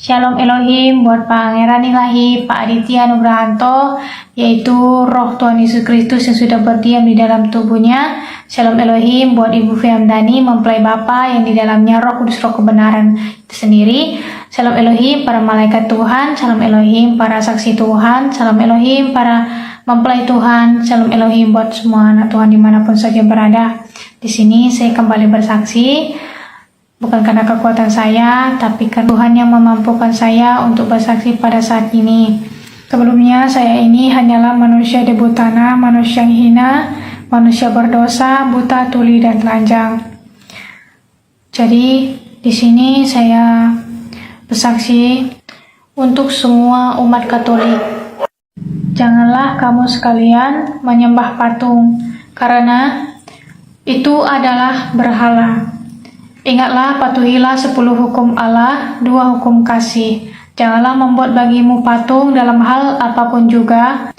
Shalom Elohim buat Pangeran Ilahi Pak Aditya Nugrahanto, yaitu Roh Tuhan Yesus Kristus yang sudah berdiam di dalam tubuhnya. Shalom Elohim buat Ibu Fiamdani, mempelai Bapa yang di dalamnya Roh Kudus, Roh kebenaran itu sendiri. Shalom Elohim para malaikat Tuhan, Shalom Elohim para saksi Tuhan, Shalom Elohim para mempelai Tuhan, Shalom Elohim buat semua anak Tuhan dimanapun saja berada. Di sini saya kembali bersaksi. Bukan karena kekuatan saya, tapi karena Tuhan yang memampukan saya untuk bersaksi pada saat ini. Sebelumnya saya ini hanyalah manusia debu tanah, manusia yang hina, manusia berdosa, buta, tuli, dan telanjang. Jadi di sini saya bersaksi untuk semua umat Katolik. Janganlah kamu sekalian menyembah patung, karena itu adalah berhala. Ingatlah, patuhilah 10 hukum Allah, 2 hukum kasih. Janganlah membuat bagimu patung dalam hal apapun juga,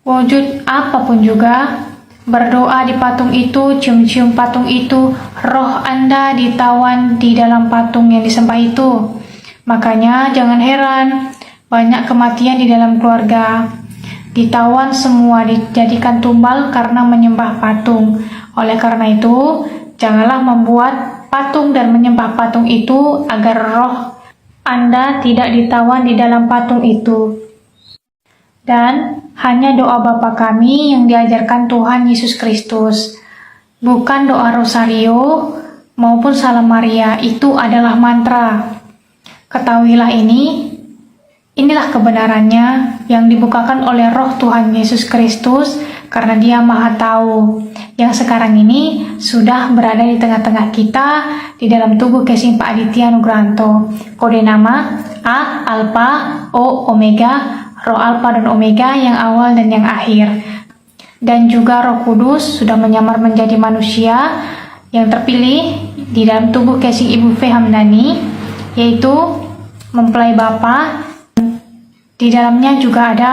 wujud apapun juga. Berdoa di patung itu, cium-cium patung itu, roh Anda ditawan di dalam patung yang disembah itu. Makanya jangan heran, banyak kematian di dalam keluarga. Ditawan semua, dijadikan tumbal karena menyembah patung. Oleh karena itu, janganlah membuat patung dan menyembah patung itu agar roh Anda tidak ditawan di dalam patung itu. Dan hanya doa Bapa kami yang diajarkan Tuhan Yesus Kristus. Bukan doa Rosario maupun Salam Maria, itu adalah mantra. Ketahuilah inilah kebenarannya yang dibukakan oleh roh Tuhan Yesus Kristus karena Dia Maha Tahu. Yang sekarang ini sudah berada di tengah-tengah kita di dalam tubuh casing Pak Aditya Nugrahanto. Kode nama A, Alpha, O, Omega, Roh Alpha dan Omega yang awal dan yang akhir. Dan juga Roh Kudus sudah menyamar menjadi manusia yang terpilih di dalam tubuh casing Ibu Fiamdani, yaitu mempelai Bapa. Di dalamnya juga ada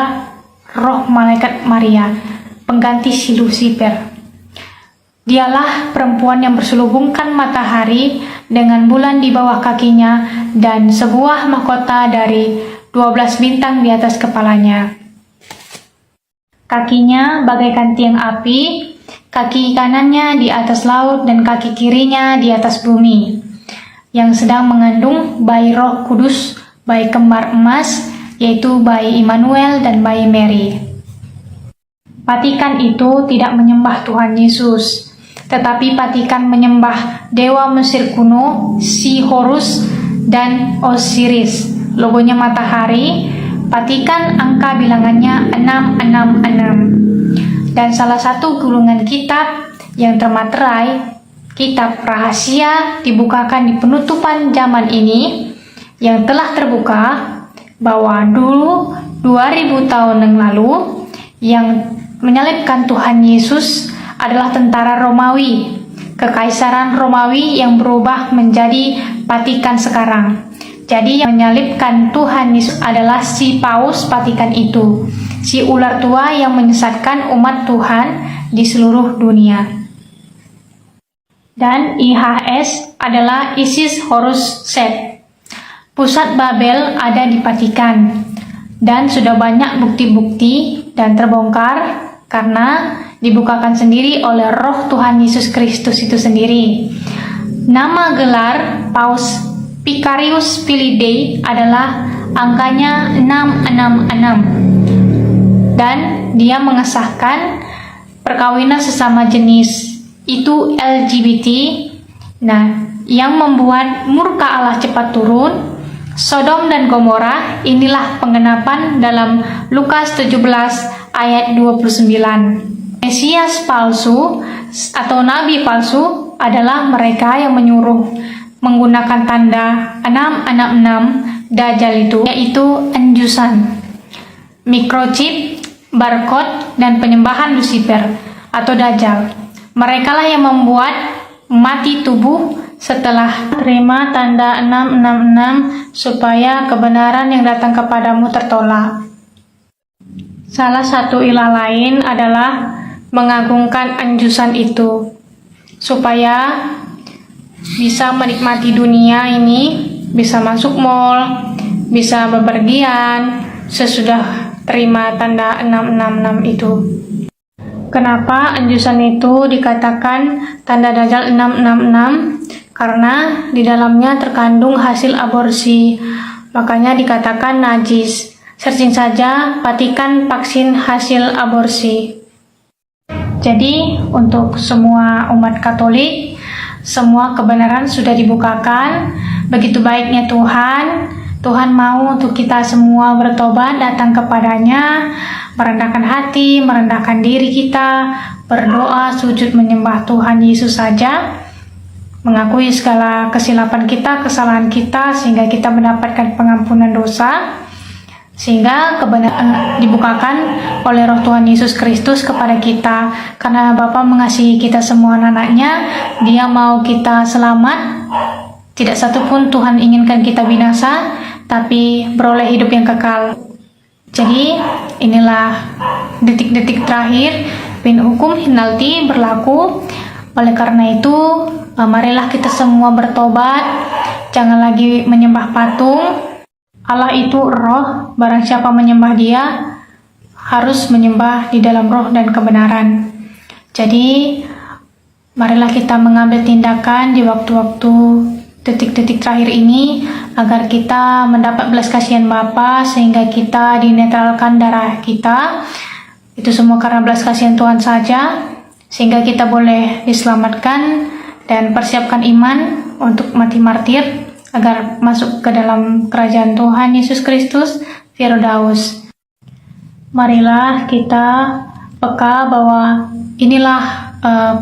roh malaikat Maria, pengganti si Lucifer. Dialah perempuan yang berselubungkan matahari dengan bulan di bawah kakinya dan sebuah mahkota dari 12 bintang di atas kepalanya. Kakinya bagaikan tiang api, kaki kanannya di atas laut dan kaki kirinya di atas bumi, yang sedang mengandung bayi Roh Kudus, bayi kembar emas, yaitu bayi Immanuel dan bayi Mary. Patikan itu tidak menyembah Tuhan Yesus, tetapi patikan menyembah dewa Mesir kuno, si Horus dan Osiris. Logonya matahari. Patikan angka bilangannya 666. Dan salah satu gulungan kitab yang termaterai, kitab rahasia, dibukakan di penutupan zaman ini yang telah terbuka, bahwa dulu 2000 tahun yang lalu yang menyalibkan Tuhan Yesus adalah tentara Romawi, kekaisaran Romawi yang berubah menjadi Vatikan sekarang. Jadi yang menyalibkan Tuhan Yesus adalah si Paus Vatikan itu, si ular tua yang menyesatkan umat Tuhan di seluruh dunia. Dan IHS adalah Isis Horus Set. Pusat Babel ada di Vatikan, dan sudah banyak bukti-bukti dan terbongkar karena dibukakan sendiri oleh roh Tuhan Yesus Kristus itu sendiri. Nama gelar Paus Vicarius Filii adalah angkanya 666, dan dia mengesahkan perkawinan sesama jenis itu LGBT. Nah, yang membuat murka Allah cepat turun, Sodom dan Gomora, inilah penggenapan dalam Lukas 17 ayat 29. Mesias palsu atau nabi palsu adalah mereka yang menyuruh menggunakan tanda 666 Dajjal itu, yaitu enjusan, microchip, barcode, dan penyembahan Lucifer atau Dajjal. Merekalah yang membuat mati tubuh setelah terima tanda 666 supaya kebenaran yang datang kepadamu tertolak. Salah satu ilah lain adalah mengagungkan anjusan itu supaya bisa menikmati dunia ini, bisa masuk mall, bisa bepergian sesudah terima tanda 666 itu. Kenapa anjusan itu dikatakan tanda Dajjal 666? Karena di dalamnya terkandung hasil aborsi, makanya dikatakan najis. Searching saja Vatikan vaksin hasil aborsi. Jadi untuk semua umat Katolik, semua kebenaran sudah dibukakan. Begitu baiknya Tuhan. Tuhan mau untuk kita semua bertobat, datang kepadanya, merendahkan hati, merendahkan diri kita, berdoa, sujud menyembah Tuhan Yesus saja, mengakui segala kesilapan kita, kesalahan kita, sehingga kita mendapatkan pengampunan dosa, sehingga kebenaran dibukakan oleh Roh Tuhan Yesus Kristus kepada kita. Karena Bapa mengasihi kita semua anak-anaknya, Dia mau kita selamat. Tidak satupun Tuhan inginkan kita binasa, tapi beroleh hidup yang kekal. Jadi inilah detik-detik terakhir pin hukum Hinalti berlaku. Oleh karena itu, marilah kita semua bertobat. Jangan lagi menyembah patung. Allah itu roh, barang siapa menyembah Dia harus menyembah di dalam roh dan kebenaran. Jadi marilah kita mengambil tindakan di waktu-waktu detik-detik terakhir ini agar kita mendapat belas kasihan Bapa, sehingga kita dinetralkan darah kita. Itu semua karena belas kasihan Tuhan saja, sehingga kita boleh diselamatkan dan persiapkan iman untuk mati martir agar masuk ke dalam kerajaan Tuhan Yesus Kristus Firdaus. Marilah kita peka bahwa inilah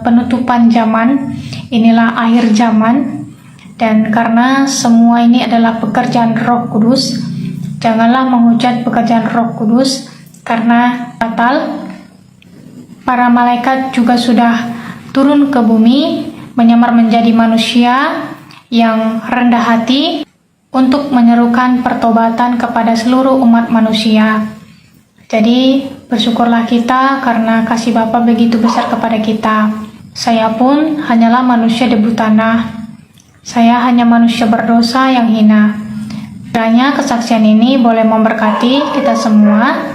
penutupan zaman, inilah akhir zaman. Dan karena semua ini adalah pekerjaan Roh Kudus, janganlah menghujat pekerjaan Roh Kudus karena batal. Para malaikat juga sudah turun ke bumi, menyamar menjadi manusia yang rendah hati untuk menyerukan pertobatan kepada seluruh umat manusia. Jadi bersyukurlah kita karena kasih Bapa begitu besar kepada kita. Saya pun hanyalah manusia debu tanah. Saya hanya manusia berdosa yang hina. Kiranya kesaksian ini boleh memberkati kita semua.